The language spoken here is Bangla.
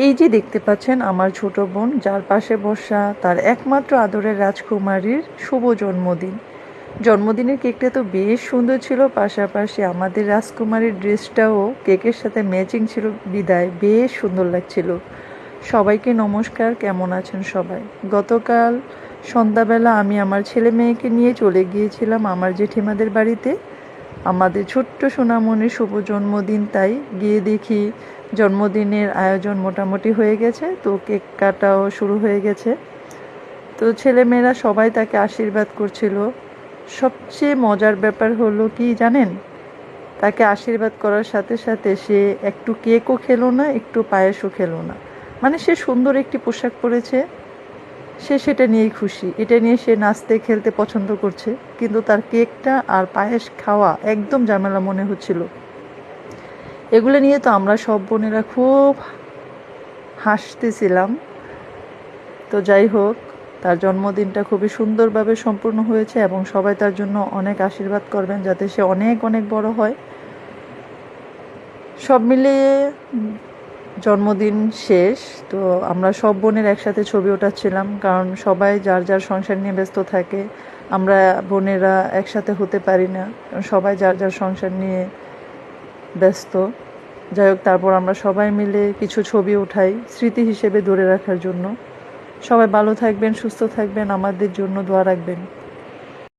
এই যে দেখতে পাচ্ছেন আমার ছোট বোন, যার পাশে বসা তার একমাত্র আদরের রাজকুমারীর শুভ জন্মদিন। জন্মদিনের কেকটা তো বেশ সুন্দর ছিল, পাশাপাশি আমাদের রাজকুমারীর ড্রেসটাও কেকের সাথে ম্যাচিং ছিল বিদায় বেশ সুন্দর লাগছিল। সবাইকে নমস্কার, কেমন আছেন সবাই? গতকাল সন্ধ্যাবেলা আমি আমার ছেলে মেয়েকে নিয়ে চলে গিয়েছিলাম আমার জেঠিমাদের বাড়িতে। আমাদের ছোট্ট সোনামণির শুভ জন্মদিন, তাই গিয়ে দেখি জন্মদিনের আয়োজন মোটামুটি হয়ে গেছে, তো কেক কাটাও শুরু হয়ে গেছে। তো ছেলেমেয়েরা সবাই তাকে আশীর্বাদ করছিল। সবচেয়ে মজার ব্যাপার হলো কি জানেন, তাকে আশীর্বাদ করার সাথে সাথে সে একটু কেকও খেলো না, একটু পায়েসও খেলো না। মানে সে সুন্দর একটি পোশাক পরেছে, সে সেটা নিয়েই খুশি, এটা নিয়ে সে নাচতে খেলতে পছন্দ করছে, কিন্তু তার কেকটা আর পায়েস খাওয়া একদম ঝামেলা মনে হচ্ছিল। এগুলো নিয়ে তো আমরা সব বোনেরা খুব হাসতেছিলাম। তো যাই হোক, তার জন্মদিনটা খুবই সুন্দরভাবে সম্পূর্ণ হয়েছে এবং সবাই তার জন্য অনেক আশীর্বাদ করবেন যাতে সে অনেক অনেক বড় হয়। সব মিলিয়ে জন্মদিন শেষ, তো আমরা সব বোনের একসাথে ছবি ওঠাচ্ছিলাম, কারণ সবাই যার যার সংসার নিয়ে ব্যস্ত থাকে। আমরা বোনেরা একসাথে হতে পারি না, কারণ সবাই যার যার সংসার নিয়ে ব্যস্ত। যাই হোক, তারপর আমরা সবাই মিলে কিছু ছবি উঠাই স্মৃতি হিসেবে ধরে রাখার জন্য। সবাই ভালো থাকবেন, সুস্থ থাকবেন, আমাদের জন্য দোয়া রাখবেন।